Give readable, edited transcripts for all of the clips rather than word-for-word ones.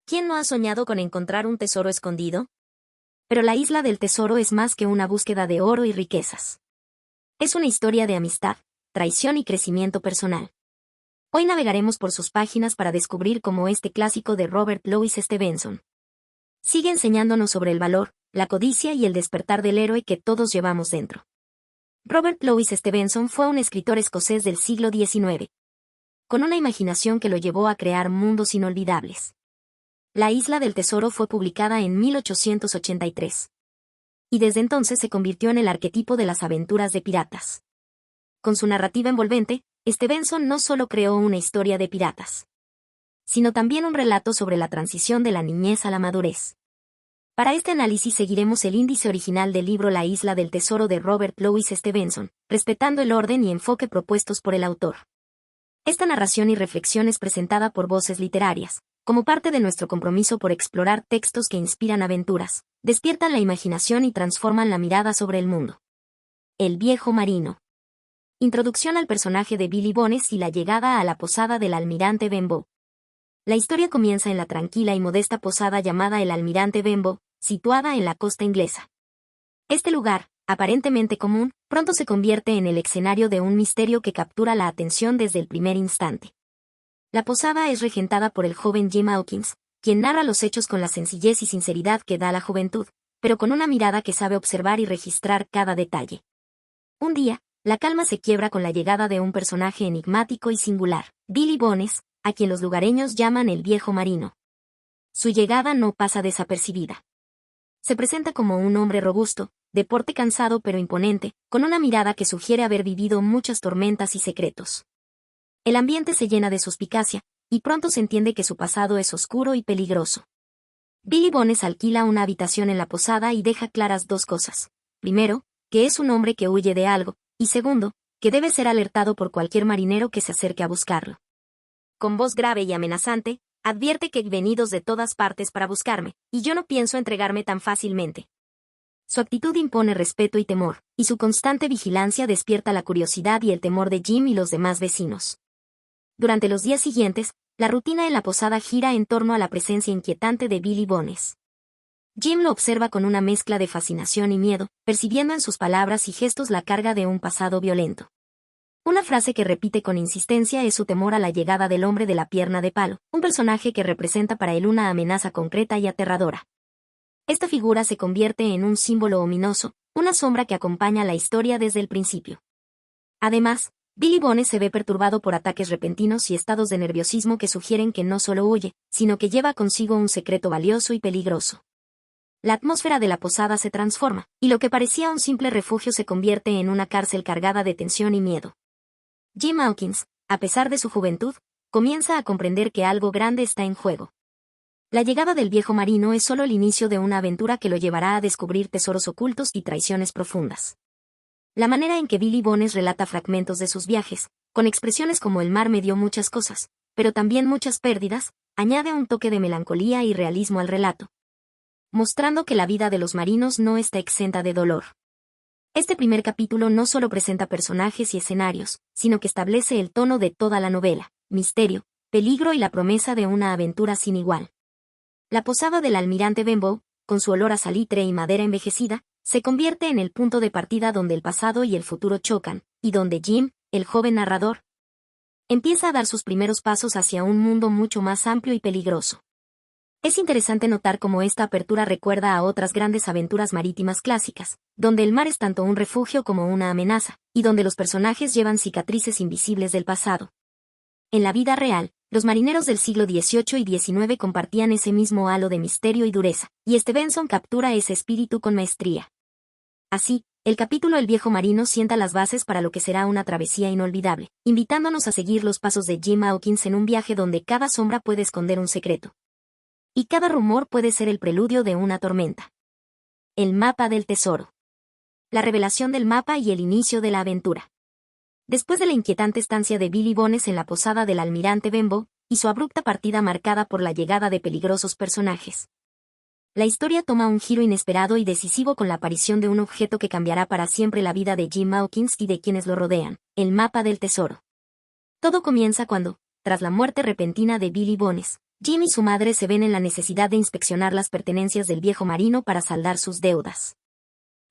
¿Quién no ha soñado con encontrar un tesoro escondido? Pero la isla del tesoro es más que una búsqueda de oro y riquezas. Es una historia de amistad, traición y crecimiento personal. Hoy navegaremos por sus páginas para descubrir cómo este clásico de Robert Louis Stevenson sigue enseñándonos sobre el valor, la codicia y el despertar del héroe que todos llevamos dentro. Robert Louis Stevenson fue un escritor escocés del siglo XIX, con una imaginación que lo llevó a crear mundos inolvidables. La Isla del Tesoro fue publicada en 1883. Y desde entonces se convirtió en el arquetipo de las aventuras de piratas. Con su narrativa envolvente, Stevenson no solo creó una historia de piratas, sino también un relato sobre la transición de la niñez a la madurez. Para este análisis seguiremos el índice original del libro La Isla del Tesoro de Robert Louis Stevenson, respetando el orden y enfoque propuestos por el autor. Esta narración y reflexión es presentada por Voces Literarias, como parte de nuestro compromiso por explorar textos que inspiran aventuras, despiertan la imaginación y transforman la mirada sobre el mundo. El viejo marino. Introducción al personaje de Billy Bones y la llegada a la posada del almirante Benbow. La historia comienza en la tranquila y modesta posada llamada el Almirante Benbow, situada en la costa inglesa. Este lugar, aparentemente común, pronto se convierte en el escenario de un misterio que captura la atención desde el primer instante. La posada es regentada por el joven Jim Hawkins, quien narra los hechos con la sencillez y sinceridad que da la juventud, pero con una mirada que sabe observar y registrar cada detalle. Un día, la calma se quiebra con la llegada de un personaje enigmático y singular, Billy Bones, a quien los lugareños llaman el viejo marino. Su llegada no pasa desapercibida. Se presenta como un hombre robusto, de porte cansado pero imponente, con una mirada que sugiere haber vivido muchas tormentas y secretos. El ambiente se llena de suspicacia, y pronto se entiende que su pasado es oscuro y peligroso. Billy Bones alquila una habitación en la posada y deja claras dos cosas. Primero, que es un hombre que huye de algo, y segundo, que debe ser alertado por cualquier marinero que se acerque a buscarlo. Con voz grave y amenazante, advierte que he venido de todas partes para buscarme, y yo no pienso entregarme tan fácilmente. Su actitud impone respeto y temor, y su constante vigilancia despierta la curiosidad y el temor de Jim y los demás vecinos. Durante los días siguientes, la rutina en la posada gira en torno a la presencia inquietante de Billy Bones. Jim lo observa con una mezcla de fascinación y miedo, percibiendo en sus palabras y gestos la carga de un pasado violento. Una frase que repite con insistencia es su temor a la llegada del hombre de la pierna de palo, un personaje que representa para él una amenaza concreta y aterradora. Esta figura se convierte en un símbolo ominoso, una sombra que acompaña la historia desde el principio. Además, Billy Bones se ve perturbado por ataques repentinos y estados de nerviosismo que sugieren que no solo huye, sino que lleva consigo un secreto valioso y peligroso. La atmósfera de la posada se transforma, y lo que parecía un simple refugio se convierte en una cárcel cargada de tensión y miedo. Jim Hawkins, a pesar de su juventud, comienza a comprender que algo grande está en juego. La llegada del viejo marino es solo el inicio de una aventura que lo llevará a descubrir tesoros ocultos y traiciones profundas. La manera en que Billy Bones relata fragmentos de sus viajes, con expresiones como el mar me dio muchas cosas, pero también muchas pérdidas, añade un toque de melancolía y realismo al relato, mostrando que la vida de los marinos no está exenta de dolor. Este primer capítulo no solo presenta personajes y escenarios, sino que establece el tono de toda la novela, misterio, peligro y la promesa de una aventura sin igual. La posada del almirante Benbow, con su olor a salitre y madera envejecida, se convierte en el punto de partida donde el pasado y el futuro chocan, y donde Jim, el joven narrador, empieza a dar sus primeros pasos hacia un mundo mucho más amplio y peligroso. Es interesante notar cómo esta apertura recuerda a otras grandes aventuras marítimas clásicas, donde el mar es tanto un refugio como una amenaza, y donde los personajes llevan cicatrices invisibles del pasado. En la vida real, los marineros del siglo XVIII y XIX compartían ese mismo halo de misterio y dureza, y Stevenson captura ese espíritu con maestría. Así, el capítulo El viejo marino sienta las bases para lo que será una travesía inolvidable, invitándonos a seguir los pasos de Jim Hawkins en un viaje donde cada sombra puede esconder un secreto. Y cada rumor puede ser el preludio de una tormenta. El mapa del tesoro. La revelación del mapa y el inicio de la aventura. Después de la inquietante estancia de Billy Bones en la posada del almirante Benbow, y su abrupta partida marcada por la llegada de peligrosos personajes, la historia toma un giro inesperado y decisivo con la aparición de un objeto que cambiará para siempre la vida de Jim Hawkins y de quienes lo rodean, el mapa del tesoro. Todo comienza cuando, tras la muerte repentina de Billy Bones, Jim y su madre se ven en la necesidad de inspeccionar las pertenencias del viejo marino para saldar sus deudas.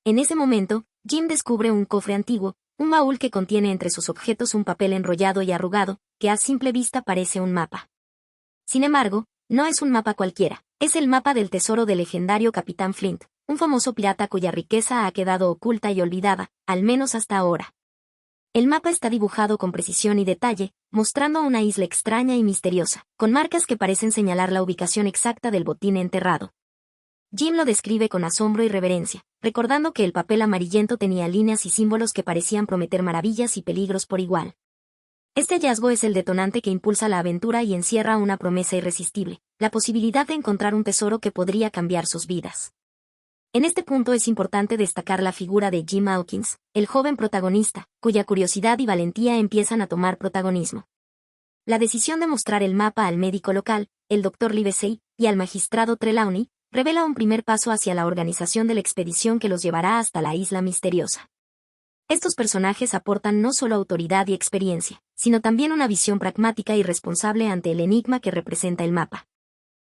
En ese momento, Jim descubre un cofre antiguo, un baúl que contiene entre sus objetos un papel enrollado y arrugado, que a simple vista parece un mapa. Sin embargo, no es un mapa cualquiera, es el mapa del tesoro del legendario Capitán Flint, un famoso pirata cuya riqueza ha quedado oculta y olvidada, al menos hasta ahora. El mapa está dibujado con precisión y detalle, mostrando una isla extraña y misteriosa, con marcas que parecen señalar la ubicación exacta del botín enterrado. Jim lo describe con asombro y reverencia, recordando que el papel amarillento tenía líneas y símbolos que parecían prometer maravillas y peligros por igual. Este hallazgo es el detonante que impulsa la aventura y encierra una promesa irresistible, la posibilidad de encontrar un tesoro que podría cambiar sus vidas. En este punto es importante destacar la figura de Jim Hawkins, el joven protagonista, cuya curiosidad y valentía empiezan a tomar protagonismo. La decisión de mostrar el mapa al médico local, el Dr. Livesey, y al magistrado Trelawney, revela un primer paso hacia la organización de la expedición que los llevará hasta la isla misteriosa. Estos personajes aportan no solo autoridad y experiencia, sino también una visión pragmática y responsable ante el enigma que representa el mapa.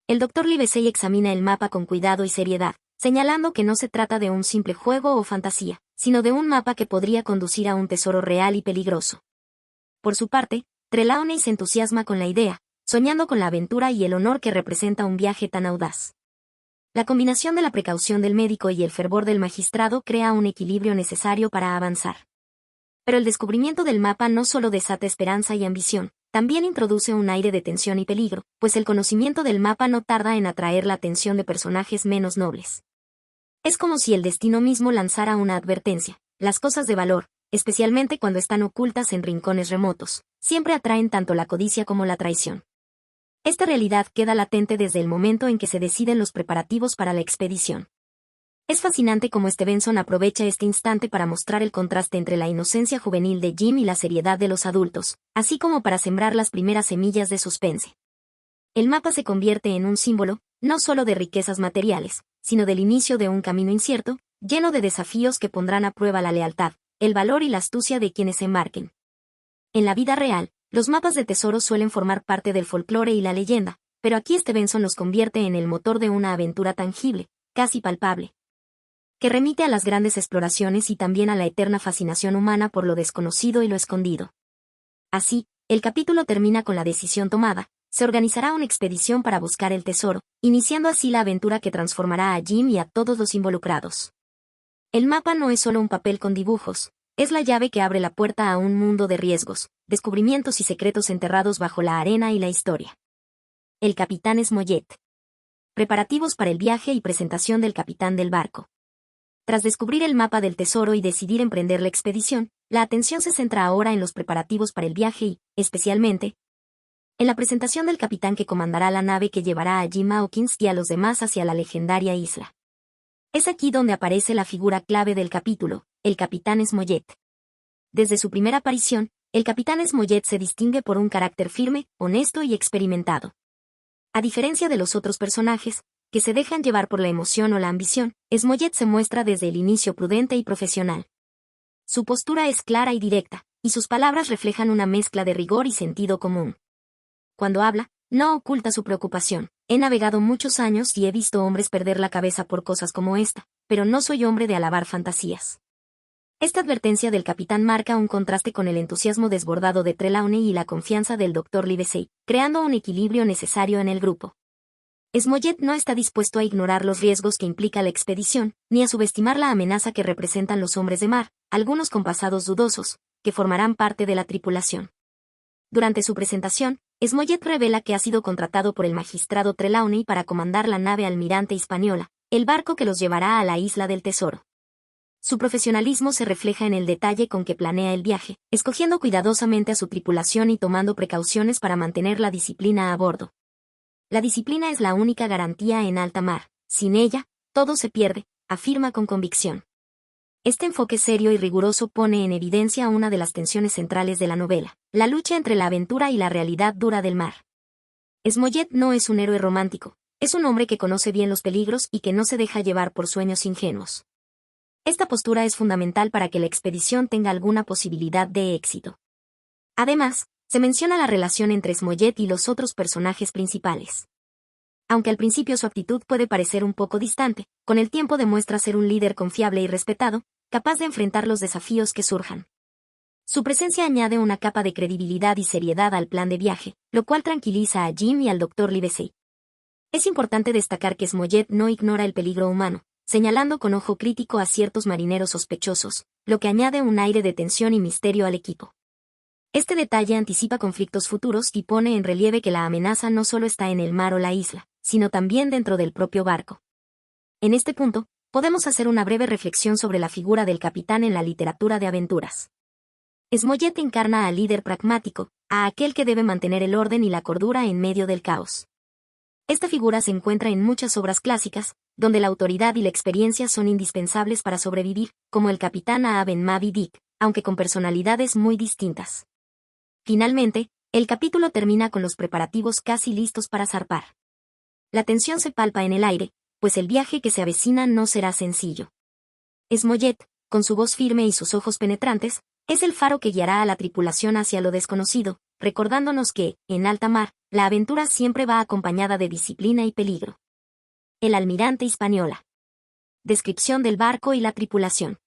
El Dr. Livesey examina el mapa con cuidado y seriedad, señalando que no se trata de un simple juego o fantasía, sino de un mapa que podría conducir a un tesoro real y peligroso. Por su parte, Trelawney se entusiasma con la idea, soñando con la aventura y el honor que representa un viaje tan audaz. La combinación de la precaución del médico y el fervor del magistrado crea un equilibrio necesario para avanzar. Pero el descubrimiento del mapa no solo desata esperanza y ambición, también introduce un aire de tensión y peligro, pues el conocimiento del mapa no tarda en atraer la atención de personajes menos nobles. Es como si el destino mismo lanzara una advertencia: las cosas de valor, especialmente cuando están ocultas en rincones remotos, siempre atraen tanto la codicia como la traición. Esta realidad queda latente desde el momento en que se deciden los preparativos para la expedición. Es fascinante cómo Stevenson aprovecha este instante para mostrar el contraste entre la inocencia juvenil de Jim y la seriedad de los adultos, así como para sembrar las primeras semillas de suspense. El mapa se convierte en un símbolo, no solo de riquezas materiales, sino del inicio de un camino incierto, lleno de desafíos que pondrán a prueba la lealtad, el valor y la astucia de quienes se embarquen. En la vida real, los mapas de tesoros suelen formar parte del folclore y la leyenda, pero aquí Stevenson los convierte en el motor de una aventura tangible, casi palpable, que remite a las grandes exploraciones y también a la eterna fascinación humana por lo desconocido y lo escondido. Así, el capítulo termina con la decisión tomada: se organizará una expedición para buscar el tesoro, iniciando así la aventura que transformará a Jim y a todos los involucrados. El mapa no es solo un papel con dibujos, es la llave que abre la puerta a un mundo de riesgos, descubrimientos y secretos enterrados bajo la arena y la historia. El capitán Smollett. Preparativos para el viaje y presentación del capitán del barco. Tras descubrir el mapa del tesoro y decidir emprender la expedición, la atención se centra ahora en los preparativos para el viaje y, especialmente, en la presentación del capitán que comandará la nave que llevará a Jim Hawkins y a los demás hacia la legendaria isla. Es aquí donde aparece la figura clave del capítulo, el capitán Smollett. Desde su primera aparición, el capitán Smollett se distingue por un carácter firme, honesto y experimentado. A diferencia de los otros personajes, que se dejan llevar por la emoción o la ambición, Smollett se muestra desde el inicio prudente y profesional. Su postura es clara y directa, y sus palabras reflejan una mezcla de rigor y sentido común. Cuando habla, no oculta su preocupación: he navegado muchos años y he visto hombres perder la cabeza por cosas como esta, pero no soy hombre de alabar fantasías. Esta advertencia del capitán marca un contraste con el entusiasmo desbordado de Trelawney y la confianza del Dr. Livesey, creando un equilibrio necesario en el grupo. Smollett no está dispuesto a ignorar los riesgos que implica la expedición, ni a subestimar la amenaza que representan los hombres de mar, algunos con pasados dudosos, que formarán parte de la tripulación. Durante su presentación, Smollett revela que ha sido contratado por el magistrado Trelawney para comandar la nave Almirante Hispaniola, el barco que los llevará a la isla del tesoro. Su profesionalismo se refleja en el detalle con que planea el viaje, escogiendo cuidadosamente a su tripulación y tomando precauciones para mantener la disciplina a bordo. La disciplina es la única garantía en alta mar: sin ella, todo se pierde, afirma con convicción. Este enfoque serio y riguroso pone en evidencia una de las tensiones centrales de la novela: la lucha entre la aventura y la realidad dura del mar. Smollett no es un héroe romántico, es un hombre que conoce bien los peligros y que no se deja llevar por sueños ingenuos. Esta postura es fundamental para que la expedición tenga alguna posibilidad de éxito. Además, Se menciona la relación entre Smollett y los otros personajes principales. Aunque al principio su actitud puede parecer un poco distante, con el tiempo demuestra ser un líder confiable y respetado, capaz de enfrentar los desafíos que surjan. Su presencia añade una capa de credibilidad y seriedad al plan de viaje, lo cual tranquiliza a Jim y al Dr. Livesey. Es importante destacar que Smollett no ignora el peligro humano, señalando con ojo crítico a ciertos marineros sospechosos, lo que añade un aire de tensión y misterio al equipo. Este detalle anticipa conflictos futuros y pone en relieve que la amenaza no solo está en el mar o la isla, sino también dentro del propio barco. En este punto, podemos hacer una breve reflexión sobre la figura del capitán en la literatura de aventuras. Smollett encarna al líder pragmático, a aquel que debe mantener el orden y la cordura en medio del caos. Esta figura se encuentra en muchas obras clásicas, donde la autoridad y la experiencia son indispensables para sobrevivir, como el capitán Ahab en Moby Dick, aunque con personalidades muy distintas. Finalmente, el capítulo termina con los preparativos casi listos para zarpar. La tensión se palpa en el aire, pues el viaje que se avecina no será sencillo. Smollett, con su voz firme y sus ojos penetrantes, es el faro que guiará a la tripulación hacia lo desconocido, recordándonos que, en alta mar, la aventura siempre va acompañada de disciplina y peligro. El almirante Hispaniola. Descripción del barco y la tripulación.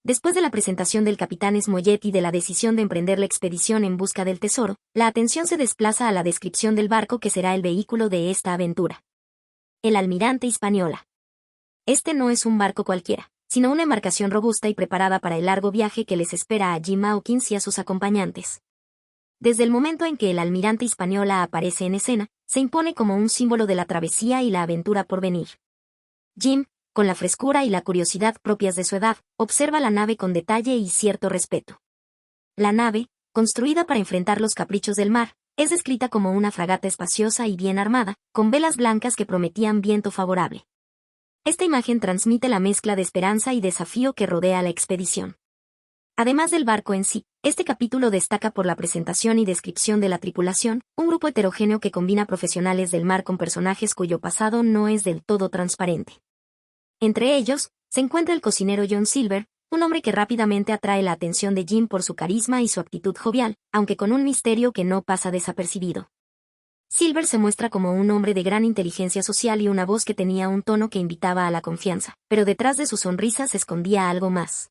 Después de la presentación del capitán Smollett y de la decisión de emprender la expedición en busca del tesoro, la atención se desplaza a la descripción del barco que será el vehículo de esta aventura. El almirante Hispaniola. Este no es un barco cualquiera, sino una embarcación robusta y preparada para el largo viaje que les espera a Jim Hawkins y a sus acompañantes. Desde el momento en que el almirante Hispaniola aparece en escena, se impone como un símbolo de la travesía y la aventura por venir. Jim, con la frescura y la curiosidad propias de su edad, observa la nave con detalle y cierto respeto. La nave, construida para enfrentar los caprichos del mar, es descrita como una fragata espaciosa y bien armada, con velas blancas que prometían viento favorable. Esta imagen transmite la mezcla de esperanza y desafío que rodea la expedición. Además del barco en sí, este capítulo destaca por la presentación y descripción de la tripulación, un grupo heterogéneo que combina profesionales del mar con personajes cuyo pasado no es del todo transparente. Entre ellos, se encuentra el cocinero John Silver, un hombre que rápidamente atrae la atención de Jim por su carisma y su actitud jovial, aunque con un misterio que no pasa desapercibido. Silver se muestra como un hombre de gran inteligencia social y una voz que tenía un tono que invitaba a la confianza, pero detrás de su sonrisa se escondía algo más.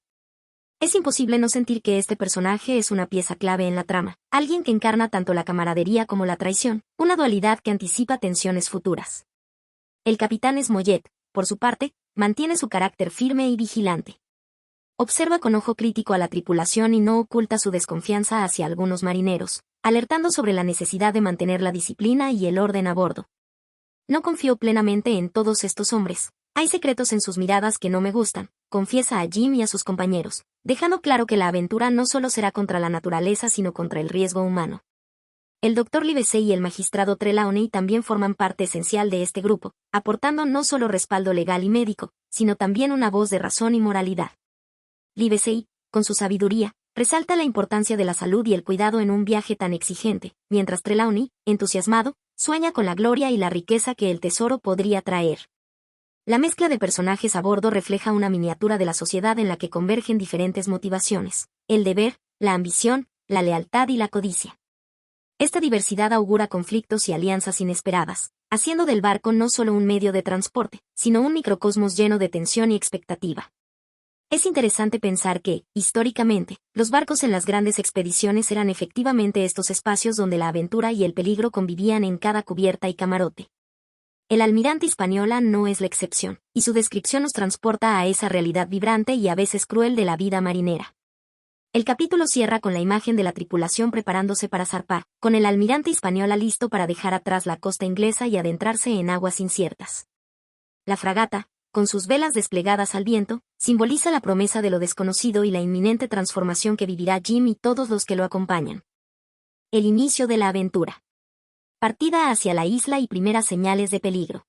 Es imposible no sentir que este personaje es una pieza clave en la trama, alguien que encarna tanto la camaradería como la traición, una dualidad que anticipa tensiones futuras. El capitán Smollett, por su parte, mantiene su carácter firme y vigilante. Observa con ojo crítico a la tripulación y no oculta su desconfianza hacia algunos marineros, alertando sobre la necesidad de mantener la disciplina y el orden a bordo. No confío plenamente en todos estos hombres. Hay secretos en sus miradas que no me gustan, confiesa a Jim y a sus compañeros, dejando claro que la aventura no solo será contra la naturaleza sino contra el riesgo humano. El Dr. Livesey y el magistrado Trelawney también forman parte esencial de este grupo, aportando no solo respaldo legal y médico, sino también una voz de razón y moralidad. Livesey, con su sabiduría, resalta la importancia de la salud y el cuidado en un viaje tan exigente, mientras Trelawney, entusiasmado, sueña con la gloria y la riqueza que el tesoro podría traer. La mezcla de personajes a bordo refleja una miniatura de la sociedad en la que convergen diferentes motivaciones: el deber, la ambición, la lealtad y la codicia. Esta diversidad augura conflictos y alianzas inesperadas, haciendo del barco no solo un medio de transporte, sino un microcosmos lleno de tensión y expectativa. Es interesante pensar que, históricamente, los barcos en las grandes expediciones eran efectivamente estos espacios donde la aventura y el peligro convivían en cada cubierta y camarote. El almirante Hispaniola no es la excepción, y su descripción nos transporta a esa realidad vibrante y a veces cruel de la vida marinera. El capítulo cierra con la imagen de la tripulación preparándose para zarpar, con el almirante Hispaniola listo para dejar atrás la costa inglesa y adentrarse en aguas inciertas. La fragata, con sus velas desplegadas al viento, simboliza la promesa de lo desconocido y la inminente transformación que vivirá Jim y todos los que lo acompañan. El inicio de la aventura. Partida hacia la isla y primeras señales de peligro.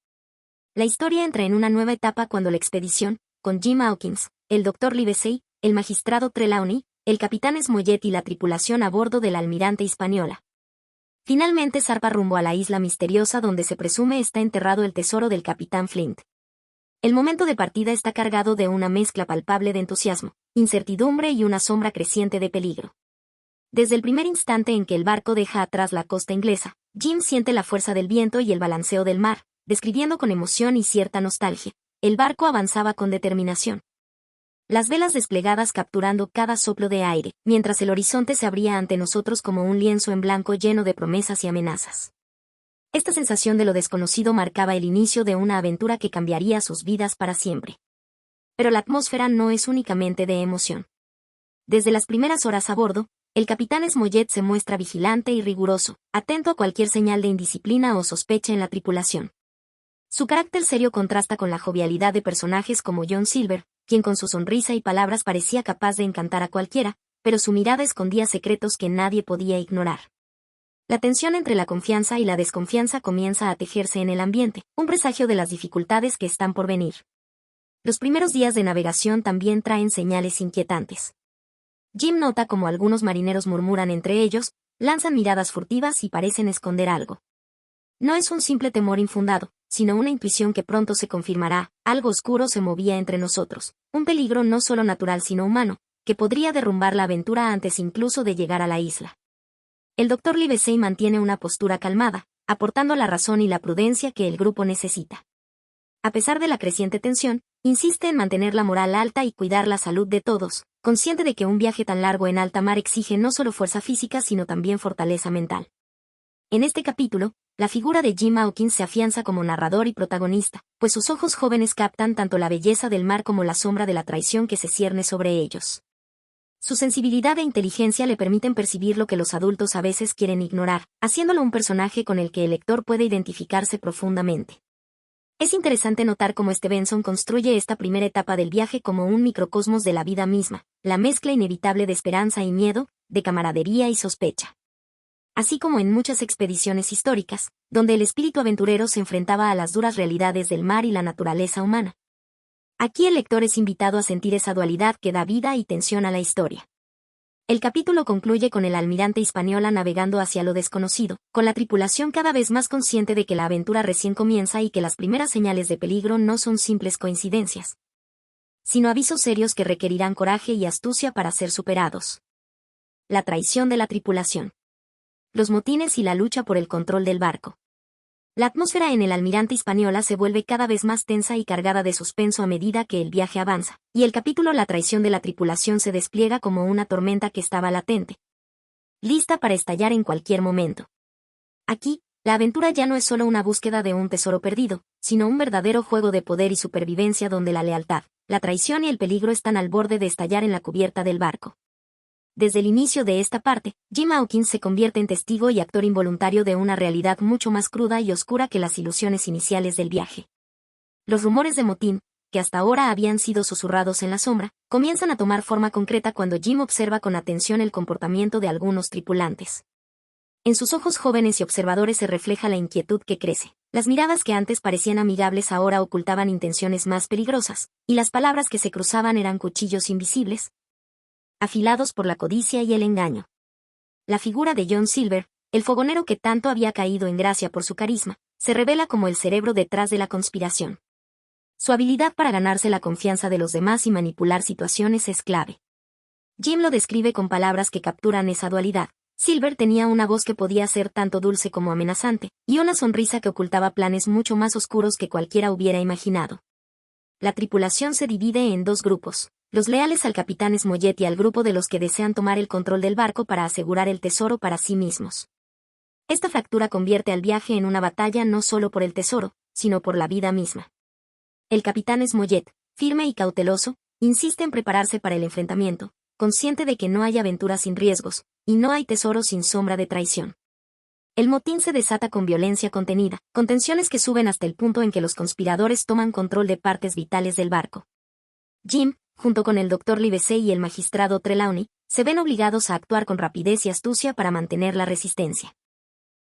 La historia entra en una nueva etapa cuando la expedición, con Jim Hawkins, el Dr. Livesey, el magistrado Trelawney, el capitán Smollett y la tripulación a bordo del almirante Hispaniola. Finalmente zarpa rumbo a la isla misteriosa donde se presume está enterrado el tesoro del capitán Flint. El momento de partida está cargado de una mezcla palpable de entusiasmo, incertidumbre y una sombra creciente de peligro. Desde el primer instante en que el barco deja atrás la costa inglesa, Jim siente la fuerza del viento y el balanceo del mar, describiendo con emoción y cierta nostalgia. El barco avanzaba con determinación. Las velas desplegadas capturando cada soplo de aire, mientras el horizonte se abría ante nosotros como un lienzo en blanco lleno de promesas y amenazas. Esta sensación de lo desconocido marcaba el inicio de una aventura que cambiaría sus vidas para siempre. Pero la atmósfera no es únicamente de emoción. Desde las primeras horas a bordo, el capitán Smollett se muestra vigilante y riguroso, atento a cualquier señal de indisciplina o sospecha en la tripulación. Su carácter serio contrasta con la jovialidad de personajes como John Silver, quien con su sonrisa y palabras parecía capaz de encantar a cualquiera, pero su mirada escondía secretos que nadie podía ignorar. La tensión entre la confianza y la desconfianza comienza a tejerse en el ambiente, un presagio de las dificultades que están por venir. Los primeros días de navegación también traen señales inquietantes. Jim nota como algunos marineros murmuran entre ellos, lanzan miradas furtivas y parecen esconder algo. No es un simple temor infundado, sino una intuición que pronto se confirmará. Algo oscuro se movía entre nosotros, un peligro no solo natural sino humano, que podría derrumbar la aventura antes incluso de llegar a la isla. El Dr. Livesey mantiene una postura calmada, aportando la razón y la prudencia que el grupo necesita. A pesar de la creciente tensión, insiste en mantener la moral alta y cuidar la salud de todos, consciente de que un viaje tan largo en alta mar exige no solo fuerza física sino también fortaleza mental. En este capítulo, la figura de Jim Hawkins se afianza como narrador y protagonista, pues sus ojos jóvenes captan tanto la belleza del mar como la sombra de la traición que se cierne sobre ellos. Su sensibilidad e inteligencia le permiten percibir lo que los adultos a veces quieren ignorar, haciéndolo un personaje con el que el lector puede identificarse profundamente. Es interesante notar cómo Stevenson construye esta primera etapa del viaje como un microcosmos de la vida misma, la mezcla inevitable de esperanza y miedo, de camaradería y sospecha. Así como en muchas expediciones históricas, donde el espíritu aventurero se enfrentaba a las duras realidades del mar y la naturaleza humana. Aquí el lector es invitado a sentir esa dualidad que da vida y tensión a la historia. El capítulo concluye con el almirante Hispaniola navegando hacia lo desconocido, con la tripulación cada vez más consciente de que la aventura recién comienza y que las primeras señales de peligro no son simples coincidencias, sino avisos serios que requerirán coraje y astucia para ser superados. La traición de la tripulación. Los motines y la lucha por el control del barco. La atmósfera en el almirante Hispaniola se vuelve cada vez más tensa y cargada de suspenso a medida que el viaje avanza, y el capítulo La traición de la tripulación se despliega como una tormenta que estaba latente, lista para estallar en cualquier momento. Aquí, la aventura ya no es solo una búsqueda de un tesoro perdido, sino un verdadero juego de poder y supervivencia donde la lealtad, la traición y el peligro están al borde de estallar en la cubierta del barco. Desde el inicio de esta parte, Jim Hawkins se convierte en testigo y actor involuntario de una realidad mucho más cruda y oscura que las ilusiones iniciales del viaje. Los rumores de motín, que hasta ahora habían sido susurrados en la sombra, comienzan a tomar forma concreta cuando Jim observa con atención el comportamiento de algunos tripulantes. En sus ojos jóvenes y observadores se refleja la inquietud que crece. Las miradas que antes parecían amigables ahora ocultaban intenciones más peligrosas, y las palabras que se cruzaban eran cuchillos invisibles, afilados por la codicia y el engaño. La figura de John Silver, el fogonero que tanto había caído en gracia por su carisma, se revela como el cerebro detrás de la conspiración. Su habilidad para ganarse la confianza de los demás y manipular situaciones es clave. Jim lo describe con palabras que capturan esa dualidad. Silver tenía una voz que podía ser tanto dulce como amenazante, y una sonrisa que ocultaba planes mucho más oscuros que cualquiera hubiera imaginado. La tripulación se divide en dos grupos. Los leales al capitán Smollett y al grupo de los que desean tomar el control del barco para asegurar el tesoro para sí mismos. Esta fractura convierte al viaje en una batalla no solo por el tesoro, sino por la vida misma. El capitán Smollett, firme y cauteloso, insiste en prepararse para el enfrentamiento, consciente de que no hay aventura sin riesgos, y no hay tesoro sin sombra de traición. El motín se desata con violencia contenida, con tensiones que suben hasta el punto en que los conspiradores toman control de partes vitales del barco. Jim, junto con el Dr. Livesey y el magistrado Trelawney, se ven obligados a actuar con rapidez y astucia para mantener la resistencia.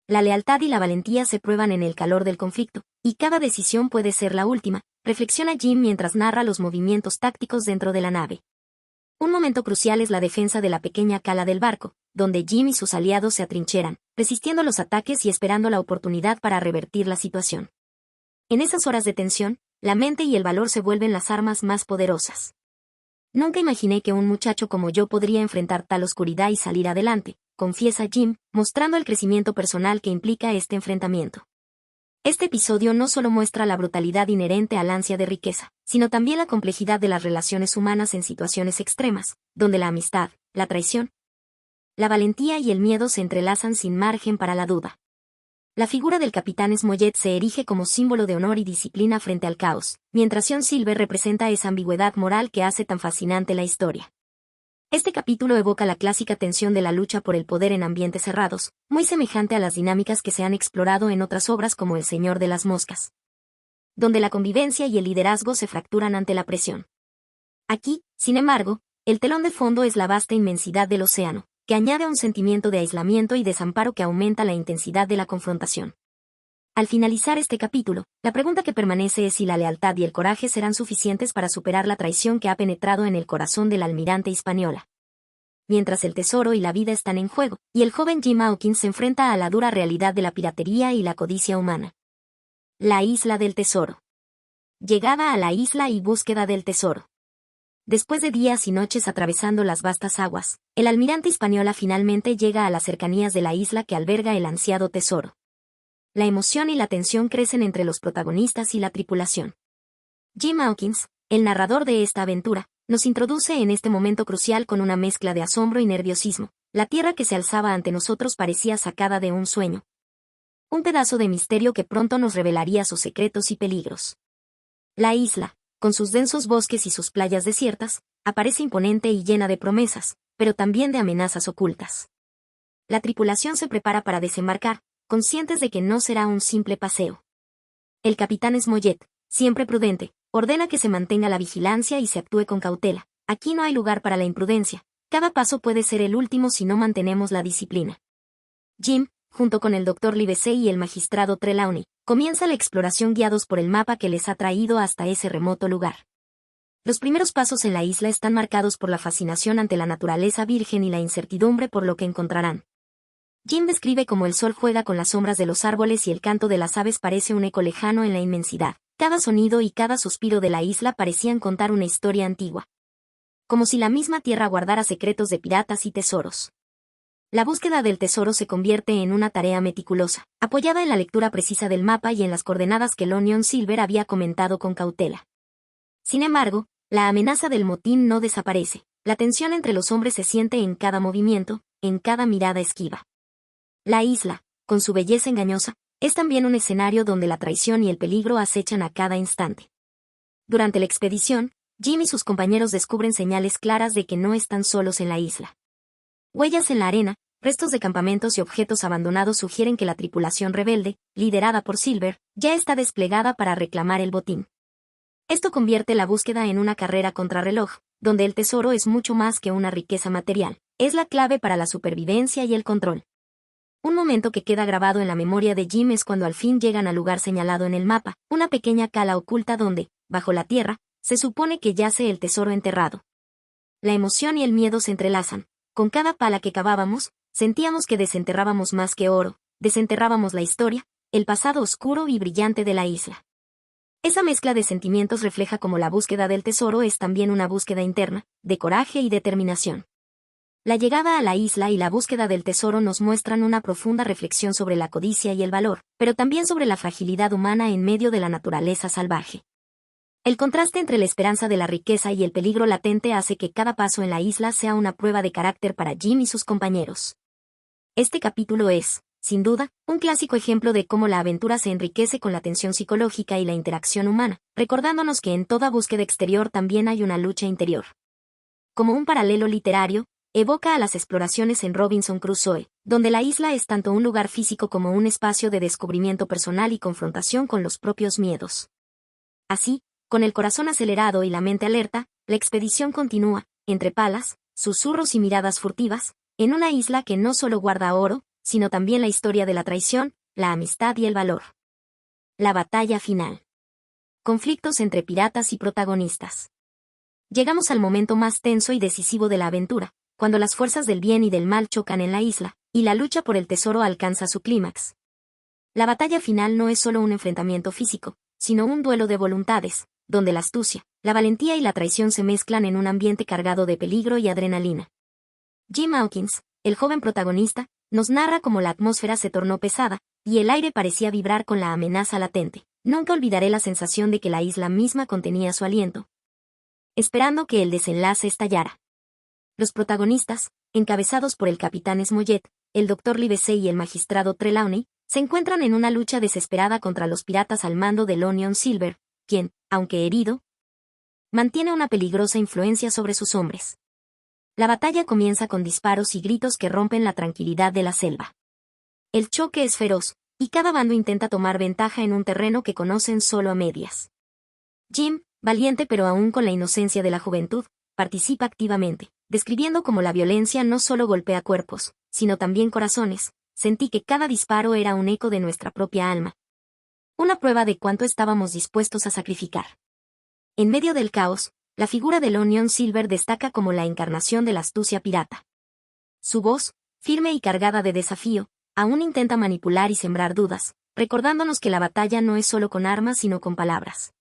La lealtad y la valentía se prueban en el calor del conflicto, y cada decisión puede ser la última, reflexiona Jim mientras narra los movimientos tácticos dentro de la nave. Un momento crucial es la defensa de la pequeña cala del barco, donde Jim y sus aliados se atrincheran, resistiendo los ataques y esperando la oportunidad para revertir la situación. En esas horas de tensión, la mente y el valor se vuelven las armas más poderosas. Nunca imaginé que un muchacho como yo podría enfrentar tal oscuridad y salir adelante, confiesa Jim, mostrando el crecimiento personal que implica este enfrentamiento. Este episodio no solo muestra la brutalidad inherente al ansia de riqueza, sino también la complejidad de las relaciones humanas en situaciones extremas, donde la amistad, la traición, la valentía y el miedo se entrelazan sin margen para la duda. La figura del capitán Smollett se erige como símbolo de honor y disciplina frente al caos, mientras John Silver representa esa ambigüedad moral que hace tan fascinante la historia. Este capítulo evoca la clásica tensión de la lucha por el poder en ambientes cerrados, muy semejante a las dinámicas que se han explorado en otras obras como El Señor de las Moscas, donde la convivencia y el liderazgo se fracturan ante la presión. Aquí, sin embargo, el telón de fondo es la vasta inmensidad del océano, que añade un sentimiento de aislamiento y desamparo que aumenta la intensidad de la confrontación. Al finalizar este capítulo, la pregunta que permanece es si la lealtad y el coraje serán suficientes para superar la traición que ha penetrado en el corazón del almirante Hispaniola. Mientras el tesoro y la vida están en juego, y el joven Jim Hawkins se enfrenta a la dura realidad de la piratería y la codicia humana. La isla del tesoro. Llegada a la isla y búsqueda del tesoro. Después de días y noches atravesando las vastas aguas, el almirante Hispaniola finalmente llega a las cercanías de la isla que alberga el ansiado tesoro. La emoción y la tensión crecen entre los protagonistas y la tripulación. Jim Hawkins, el narrador de esta aventura, nos introduce en este momento crucial con una mezcla de asombro y nerviosismo. La tierra que se alzaba ante nosotros parecía sacada de un sueño. Un pedazo de misterio que pronto nos revelaría sus secretos y peligros. La isla, con sus densos bosques y sus playas desiertas, aparece imponente y llena de promesas, pero también de amenazas ocultas. La tripulación se prepara para desembarcar, conscientes de que no será un simple paseo. El capitán Smollett, siempre prudente, ordena que se mantenga la vigilancia y se actúe con cautela. Aquí no hay lugar para la imprudencia. Cada paso puede ser el último si no mantenemos la disciplina. Jim, junto con el Dr. Livesey y el magistrado Trelawney, comienza la exploración guiados por el mapa que les ha traído hasta ese remoto lugar. Los primeros pasos en la isla están marcados por la fascinación ante la naturaleza virgen y la incertidumbre por lo que encontrarán. Jim describe cómo el sol juega con las sombras de los árboles y el canto de las aves parece un eco lejano en la inmensidad. Cada sonido y cada suspiro de la isla parecían contar una historia antigua. Como si la misma tierra guardara secretos de piratas y tesoros. La búsqueda del tesoro se convierte en una tarea meticulosa, apoyada en la lectura precisa del mapa y en las coordenadas que John Silver había comentado con cautela. Sin embargo, la amenaza del motín no desaparece. La tensión entre los hombres se siente en cada movimiento, en cada mirada esquiva. La isla, con su belleza engañosa, es también un escenario donde la traición y el peligro acechan a cada instante. Durante la expedición, Jim y sus compañeros descubren señales claras de que no están solos en la isla. Huellas en la arena, restos de campamentos y objetos abandonados sugieren que la tripulación rebelde, liderada por Silver, ya está desplegada para reclamar el botín. Esto convierte la búsqueda en una carrera contrarreloj, donde el tesoro es mucho más que una riqueza material, es la clave para la supervivencia y el control. Un momento que queda grabado en la memoria de Jim es cuando al fin llegan al lugar señalado en el mapa, una pequeña cala oculta donde, bajo la tierra, se supone que yace el tesoro enterrado. La emoción y el miedo se entrelazan. Con cada pala que cavábamos, sentíamos que desenterrábamos más que oro, desenterrábamos la historia, el pasado oscuro y brillante de la isla. Esa mezcla de sentimientos refleja cómo la búsqueda del tesoro es también una búsqueda interna, de coraje y determinación. La llegada a la isla y la búsqueda del tesoro nos muestran una profunda reflexión sobre la codicia y el valor, pero también sobre la fragilidad humana en medio de la naturaleza salvaje. El contraste entre la esperanza de la riqueza y el peligro latente hace que cada paso en la isla sea una prueba de carácter para Jim y sus compañeros. Este capítulo es, sin duda, un clásico ejemplo de cómo la aventura se enriquece con la tensión psicológica y la interacción humana, recordándonos que en toda búsqueda exterior también hay una lucha interior. Como un paralelo literario, evoca a las exploraciones en Robinson Crusoe, donde la isla es tanto un lugar físico como un espacio de descubrimiento personal y confrontación con los propios miedos. Así, con el corazón acelerado y la mente alerta, la expedición continúa, entre palas, susurros y miradas furtivas, en una isla que no solo guarda oro, sino también la historia de la traición, la amistad y el valor. La batalla final. Conflictos entre piratas y protagonistas. Llegamos al momento más tenso y decisivo de la aventura, cuando las fuerzas del bien y del mal chocan en la isla, y la lucha por el tesoro alcanza su clímax. La batalla final no es solo un enfrentamiento físico, sino un duelo de voluntades, donde la astucia, la valentía y la traición se mezclan en un ambiente cargado de peligro y adrenalina. Jim Hawkins, el joven protagonista, nos narra cómo la atmósfera se tornó pesada, y el aire parecía vibrar con la amenaza latente. Nunca olvidaré la sensación de que la isla misma contenía su aliento, esperando que el desenlace estallara. Los protagonistas, encabezados por el capitán Smollett, el Dr. Livesey y el magistrado Trelawney, se encuentran en una lucha desesperada contra los piratas al mando del Onion Silver, quien, aunque herido, mantiene una peligrosa influencia sobre sus hombres. La batalla comienza con disparos y gritos que rompen la tranquilidad de la selva. El choque es feroz, y cada bando intenta tomar ventaja en un terreno que conocen solo a medias. Jim, valiente pero aún con la inocencia de la juventud, participa activamente, describiendo cómo la violencia no solo golpea cuerpos, sino también corazones. Sentí que cada disparo era un eco de nuestra propia alma. Una prueba de cuánto estábamos dispuestos a sacrificar. En medio del caos, la figura del Onion Silver destaca como la encarnación de la astucia pirata. Su voz, firme y cargada de desafío, aún intenta manipular y sembrar dudas, recordándonos que la batalla no es solo con armas sino con palabras.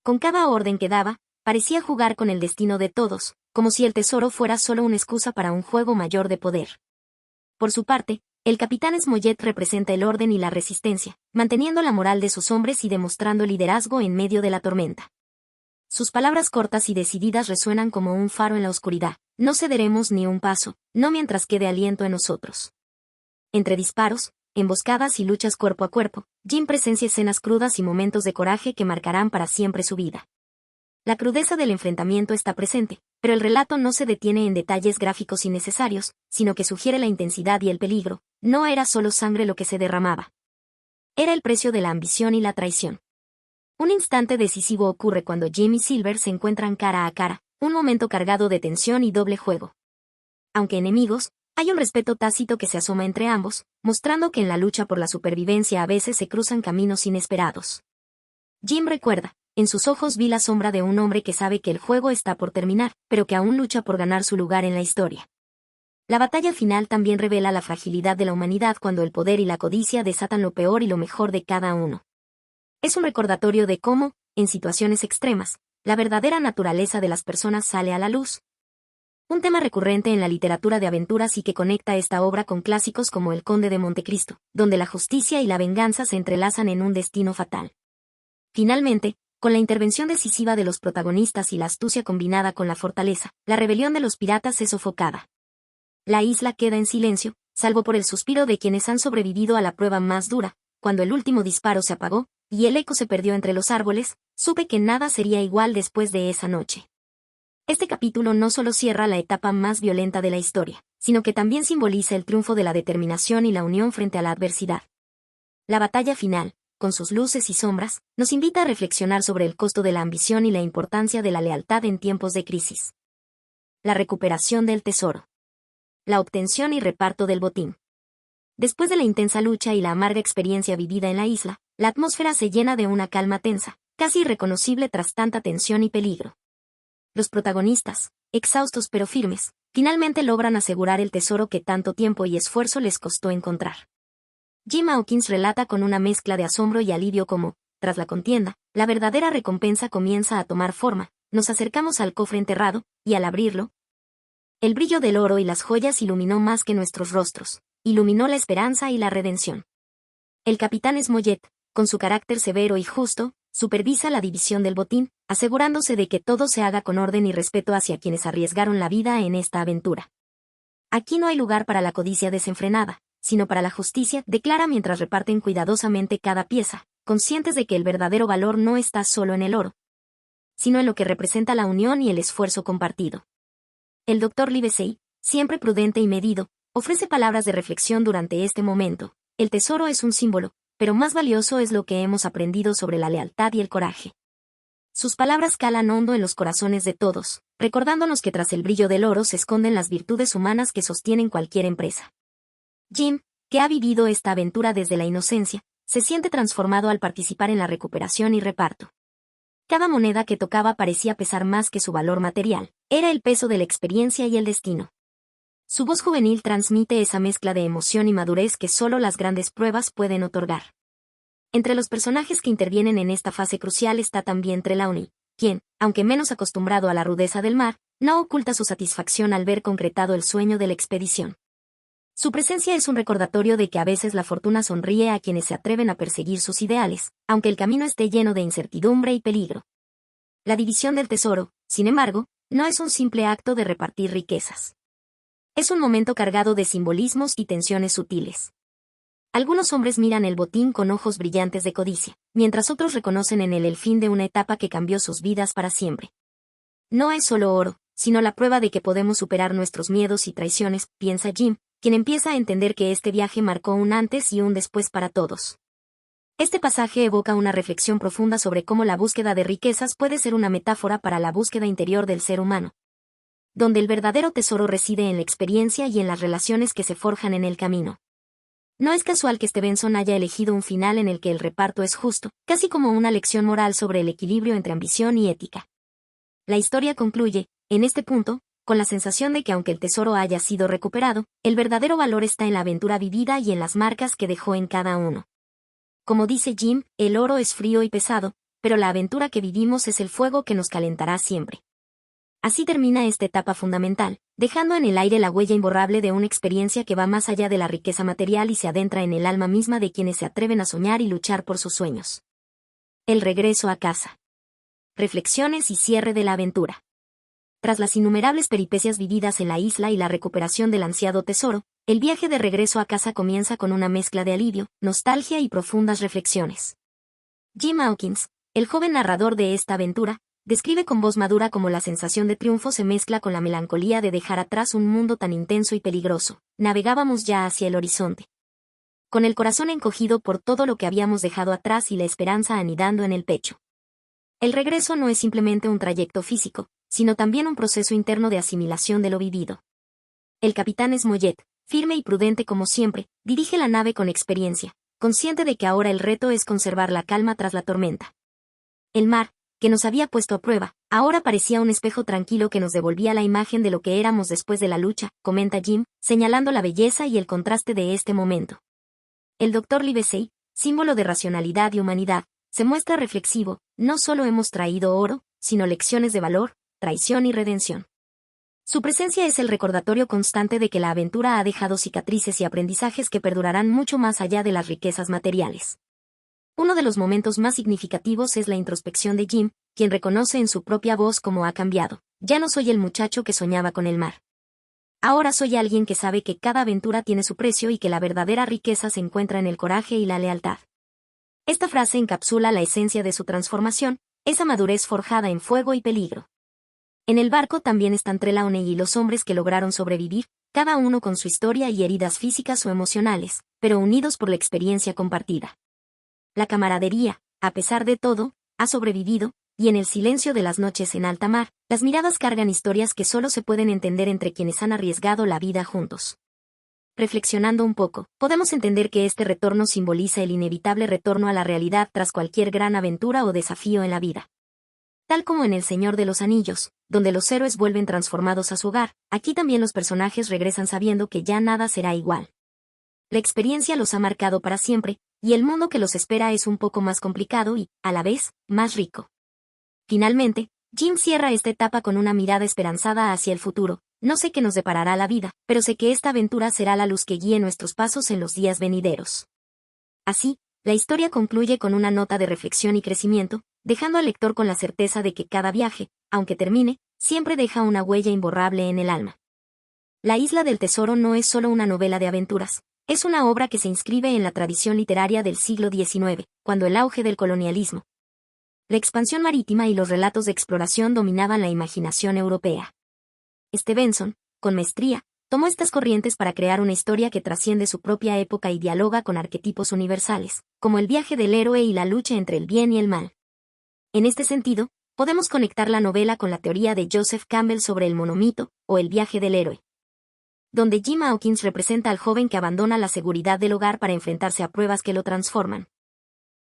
Con cada orden que daba, parecía jugar con el destino de todos, como si el tesoro fuera solo una excusa para un juego mayor de poder. Por su parte, el capitán Smollett representa el orden y la resistencia, manteniendo la moral de sus hombres y demostrando liderazgo en medio de la tormenta. Sus palabras cortas y decididas resuenan como un faro en la oscuridad. No cederemos ni un paso, no mientras quede aliento en nosotros. Entre disparos, emboscadas y luchas cuerpo a cuerpo, Jim presencia escenas crudas y momentos de coraje que marcarán para siempre su vida. La crudeza del enfrentamiento está presente, pero el relato no se detiene en detalles gráficos innecesarios, sino que sugiere la intensidad y el peligro. No era solo sangre lo que se derramaba. Era el precio de la ambición y la traición. Un instante decisivo ocurre cuando Jim y Silver se encuentran cara a cara, un momento cargado de tensión y doble juego. Aunque enemigos, hay un respeto tácito que se asoma entre ambos, mostrando que en la lucha por la supervivencia a veces se cruzan caminos inesperados. Jim recuerda, en sus ojos vi la sombra de un hombre que sabe que el juego está por terminar, pero que aún lucha por ganar su lugar en la historia. La batalla final también revela la fragilidad de la humanidad cuando el poder y la codicia desatan lo peor y lo mejor de cada uno. Es un recordatorio de cómo, en situaciones extremas, la verdadera naturaleza de las personas sale a la luz. Un tema recurrente en la literatura de aventuras y que conecta esta obra con clásicos como El Conde de Montecristo, donde la justicia y la venganza se entrelazan en un destino fatal. Finalmente, con la intervención decisiva de los protagonistas y la astucia combinada con la fortaleza, la rebelión de los piratas es sofocada. La isla queda en silencio, salvo por el suspiro de quienes han sobrevivido a la prueba más dura. Cuando el último disparo se apagó, y el eco se perdió entre los árboles, supe que nada sería igual después de esa noche. Este capítulo no solo cierra la etapa más violenta de la historia, sino que también simboliza el triunfo de la determinación y la unión frente a la adversidad. La batalla final, con sus luces y sombras, nos invita a reflexionar sobre el costo de la ambición y la importancia de la lealtad en tiempos de crisis. La recuperación del tesoro. La obtención y reparto del botín. Después de la intensa lucha y la amarga experiencia vivida en la isla, la atmósfera se llena de una calma tensa, casi irreconocible tras tanta tensión y peligro. Los protagonistas, exhaustos pero firmes, finalmente logran asegurar el tesoro que tanto tiempo y esfuerzo les costó encontrar. Jim Hawkins relata con una mezcla de asombro y alivio cómo, tras la contienda, la verdadera recompensa comienza a tomar forma. Nos acercamos al cofre enterrado, y al abrirlo, el brillo del oro y las joyas iluminó más que nuestros rostros, iluminó la esperanza y la redención. El capitán Smollett, con su carácter severo y justo, supervisa la división del botín, asegurándose de que todo se haga con orden y respeto hacia quienes arriesgaron la vida en esta aventura. Aquí no hay lugar para la codicia desenfrenada, sino para la justicia, declara mientras reparten cuidadosamente cada pieza, conscientes de que el verdadero valor no está solo en el oro, sino en lo que representa la unión y el esfuerzo compartido. El Dr. Livesey, siempre prudente y medido, ofrece palabras de reflexión durante este momento. El tesoro es un símbolo, pero más valioso es lo que hemos aprendido sobre la lealtad y el coraje. Sus palabras calan hondo en los corazones de todos, recordándonos que tras el brillo del oro se esconden las virtudes humanas que sostienen cualquier empresa. Jim, que ha vivido esta aventura desde la inocencia, se siente transformado al participar en la recuperación y reparto. Cada moneda que tocaba parecía pesar más que su valor material, era el peso de la experiencia y el destino. Su voz juvenil transmite esa mezcla de emoción y madurez que solo las grandes pruebas pueden otorgar. Entre los personajes que intervienen en esta fase crucial está también Trelawney, quien, aunque menos acostumbrado a la rudeza del mar, no oculta su satisfacción al ver concretado el sueño de la expedición. Su presencia es un recordatorio de que a veces la fortuna sonríe a quienes se atreven a perseguir sus ideales, aunque el camino esté lleno de incertidumbre y peligro. La división del tesoro, sin embargo, no es un simple acto de repartir riquezas. Es un momento cargado de simbolismos y tensiones sutiles. Algunos hombres miran el botín con ojos brillantes de codicia, mientras otros reconocen en él el fin de una etapa que cambió sus vidas para siempre. No es solo oro, sino la prueba de que podemos superar nuestros miedos y traiciones, piensa Jim, quien empieza a entender que este viaje marcó un antes y un después para todos. Este pasaje evoca una reflexión profunda sobre cómo la búsqueda de riquezas puede ser una metáfora para la búsqueda interior del ser humano, donde el verdadero tesoro reside en la experiencia y en las relaciones que se forjan en el camino. No es casual que Stevenson haya elegido un final en el que el reparto es justo, casi como una lección moral sobre el equilibrio entre ambición y ética. La historia concluye, en este punto, con la sensación de que aunque el tesoro haya sido recuperado, el verdadero valor está en la aventura vivida y en las marcas que dejó en cada uno. Como dice Jim, el oro es frío y pesado, pero la aventura que vivimos es el fuego que nos calentará siempre. Así termina esta etapa fundamental, dejando en el aire la huella imborrable de una experiencia que va más allá de la riqueza material y se adentra en el alma misma de quienes se atreven a soñar y luchar por sus sueños. El regreso a casa. Reflexiones y cierre de la aventura. Tras las innumerables peripecias vividas en la isla y la recuperación del ansiado tesoro, el viaje de regreso a casa comienza con una mezcla de alivio, nostalgia y profundas reflexiones. Jim Hawkins, el joven narrador de esta aventura, describe con voz madura cómo la sensación de triunfo se mezcla con la melancolía de dejar atrás un mundo tan intenso y peligroso. Navegábamos ya hacia el horizonte, con el corazón encogido por todo lo que habíamos dejado atrás y la esperanza anidando en el pecho. El regreso no es simplemente un trayecto físico, sino también un proceso interno de asimilación de lo vivido. El capitán Smollett, firme y prudente como siempre, dirige la nave con experiencia, consciente de que ahora el reto es conservar la calma tras la tormenta. El mar, que nos había puesto a prueba, ahora parecía un espejo tranquilo que nos devolvía la imagen de lo que éramos después de la lucha, comenta Jim, señalando la belleza y el contraste de este momento. El Dr. Livesey, símbolo de racionalidad y humanidad, se muestra reflexivo: no solo hemos traído oro, sino lecciones de valor, traición y redención. Su presencia es el recordatorio constante de que la aventura ha dejado cicatrices y aprendizajes que perdurarán mucho más allá de las riquezas materiales. Uno de los momentos más significativos es la introspección de Jim, quien reconoce en su propia voz cómo ha cambiado. Ya no soy el muchacho que soñaba con el mar. Ahora soy alguien que sabe que cada aventura tiene su precio y que la verdadera riqueza se encuentra en el coraje y la lealtad. Esta frase encapsula la esencia de su transformación, esa madurez forjada en fuego y peligro. En el barco también están Trelawney y los hombres que lograron sobrevivir, cada uno con su historia y heridas físicas o emocionales, pero unidos por la experiencia compartida. La camaradería, a pesar de todo, ha sobrevivido, y en el silencio de las noches en alta mar, las miradas cargan historias que solo se pueden entender entre quienes han arriesgado la vida juntos. Reflexionando un poco, podemos entender que este retorno simboliza el inevitable retorno a la realidad tras cualquier gran aventura o desafío en la vida. Tal como en El Señor de los Anillos, donde los héroes vuelven transformados a su hogar, aquí también los personajes regresan sabiendo que ya nada será igual. La experiencia los ha marcado para siempre, y el mundo que los espera es un poco más complicado y, a la vez, más rico. Finalmente, Jim cierra esta etapa con una mirada esperanzada hacia el futuro. No sé qué nos deparará la vida, pero sé que esta aventura será la luz que guíe nuestros pasos en los días venideros. Así, la historia concluye con una nota de reflexión y crecimiento, dejando al lector con la certeza de que cada viaje, aunque termine, siempre deja una huella imborrable en el alma. La Isla del Tesoro no es solo una novela de aventuras, es una obra que se inscribe en la tradición literaria del siglo XIX, cuando el auge del colonialismo, la expansión marítima y los relatos de exploración dominaban la imaginación europea. Stevenson, con maestría, tomó estas corrientes para crear una historia que trasciende su propia época y dialoga con arquetipos universales, como el viaje del héroe y la lucha entre el bien y el mal. En este sentido, podemos conectar la novela con la teoría de Joseph Campbell sobre el monomito, o el viaje del héroe, donde Jim Hawkins representa al joven que abandona la seguridad del hogar para enfrentarse a pruebas que lo transforman.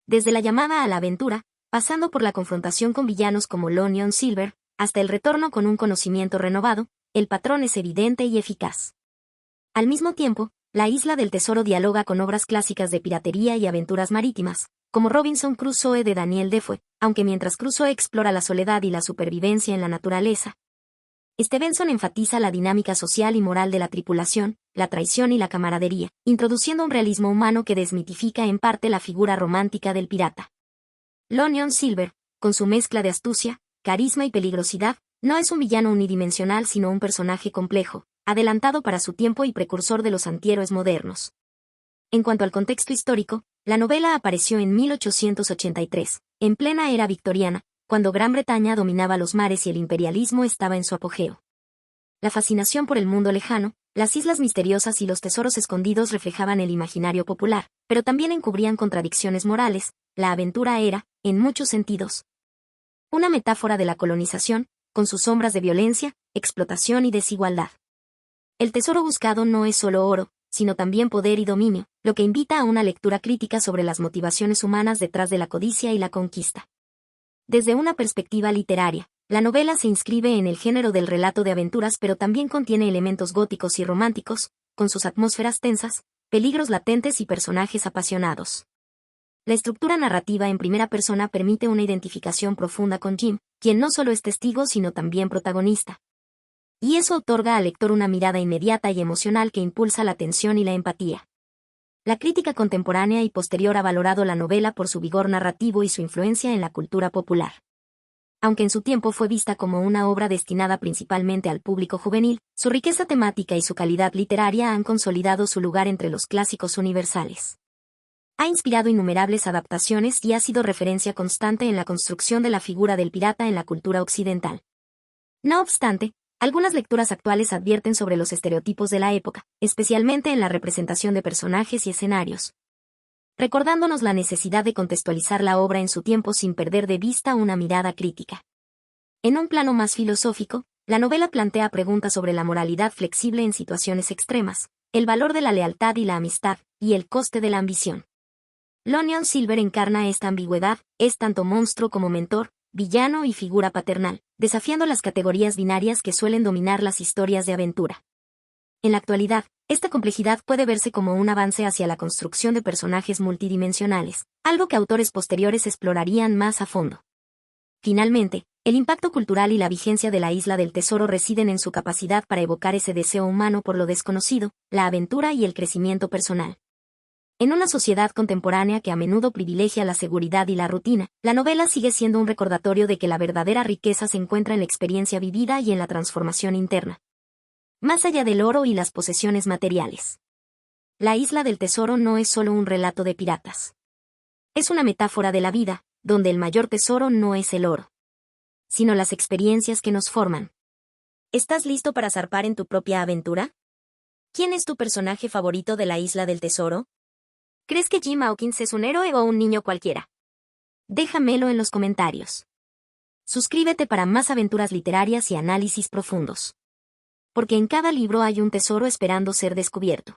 Desde la llamada a la aventura, pasando por la confrontación con villanos como Lonion Silver, hasta el retorno con un conocimiento renovado, el patrón es evidente y eficaz. Al mismo tiempo, La Isla del Tesoro dialoga con obras clásicas de piratería y aventuras marítimas, como Robinson Crusoe de Daniel Defoe, aunque mientras Crusoe explora la soledad y la supervivencia en la naturaleza, Stevenson enfatiza la dinámica social y moral de la tripulación, la traición y la camaradería, introduciendo un realismo humano que desmitifica en parte la figura romántica del pirata. Lonyon Silver, con su mezcla de astucia, carisma y peligrosidad, no es un villano unidimensional sino un personaje complejo, adelantado para su tiempo y precursor de los antihéroes modernos. En cuanto al contexto histórico, la novela apareció en 1883, en plena era victoriana, cuando Gran Bretaña dominaba los mares y el imperialismo estaba en su apogeo. La fascinación por el mundo lejano, las islas misteriosas y los tesoros escondidos reflejaban el imaginario popular, pero también encubrían contradicciones morales. La aventura era, en muchos sentidos, una metáfora de la colonización, con sus sombras de violencia, explotación y desigualdad. El tesoro buscado no es solo oro, sino también poder y dominio, lo que invita a una lectura crítica sobre las motivaciones humanas detrás de la codicia y la conquista. Desde una perspectiva literaria, la novela se inscribe en el género del relato de aventuras pero también contiene elementos góticos y románticos, con sus atmósferas tensas, peligros latentes y personajes apasionados. La estructura narrativa en primera persona permite una identificación profunda con Jim, quien no solo es testigo sino también protagonista. Y eso otorga al lector una mirada inmediata y emocional que impulsa la atención y la empatía. La crítica contemporánea y posterior ha valorado la novela por su vigor narrativo y su influencia en la cultura popular. Aunque en su tiempo fue vista como una obra destinada principalmente al público juvenil, su riqueza temática y su calidad literaria han consolidado su lugar entre los clásicos universales. Ha inspirado innumerables adaptaciones y ha sido referencia constante en la construcción de la figura del pirata en la cultura occidental. No obstante, algunas lecturas actuales advierten sobre los estereotipos de la época, especialmente en la representación de personajes y escenarios, recordándonos la necesidad de contextualizar la obra en su tiempo sin perder de vista una mirada crítica. En un plano más filosófico, la novela plantea preguntas sobre la moralidad flexible en situaciones extremas, el valor de la lealtad y la amistad, y el coste de la ambición. Lonyon Silver encarna esta ambigüedad, es tanto monstruo como mentor, villano y figura paternal, desafiando las categorías binarias que suelen dominar las historias de aventura. En la actualidad, esta complejidad puede verse como un avance hacia la construcción de personajes multidimensionales, algo que autores posteriores explorarían más a fondo. Finalmente, el impacto cultural y la vigencia de la Isla del Tesoro residen en su capacidad para evocar ese deseo humano por lo desconocido, la aventura y el crecimiento personal. En una sociedad contemporánea que a menudo privilegia la seguridad y la rutina, la novela sigue siendo un recordatorio de que la verdadera riqueza se encuentra en la experiencia vivida y en la transformación interna, más allá del oro y las posesiones materiales. La Isla del Tesoro no es solo un relato de piratas. Es una metáfora de la vida, donde el mayor tesoro no es el oro, sino las experiencias que nos forman. ¿Estás listo para zarpar en tu propia aventura? ¿Quién es tu personaje favorito de la Isla del Tesoro? ¿Crees que Jim Hawkins es un héroe o un niño cualquiera? Déjamelo en los comentarios. Suscríbete para más aventuras literarias y análisis profundos. Porque en cada libro hay un tesoro esperando ser descubierto.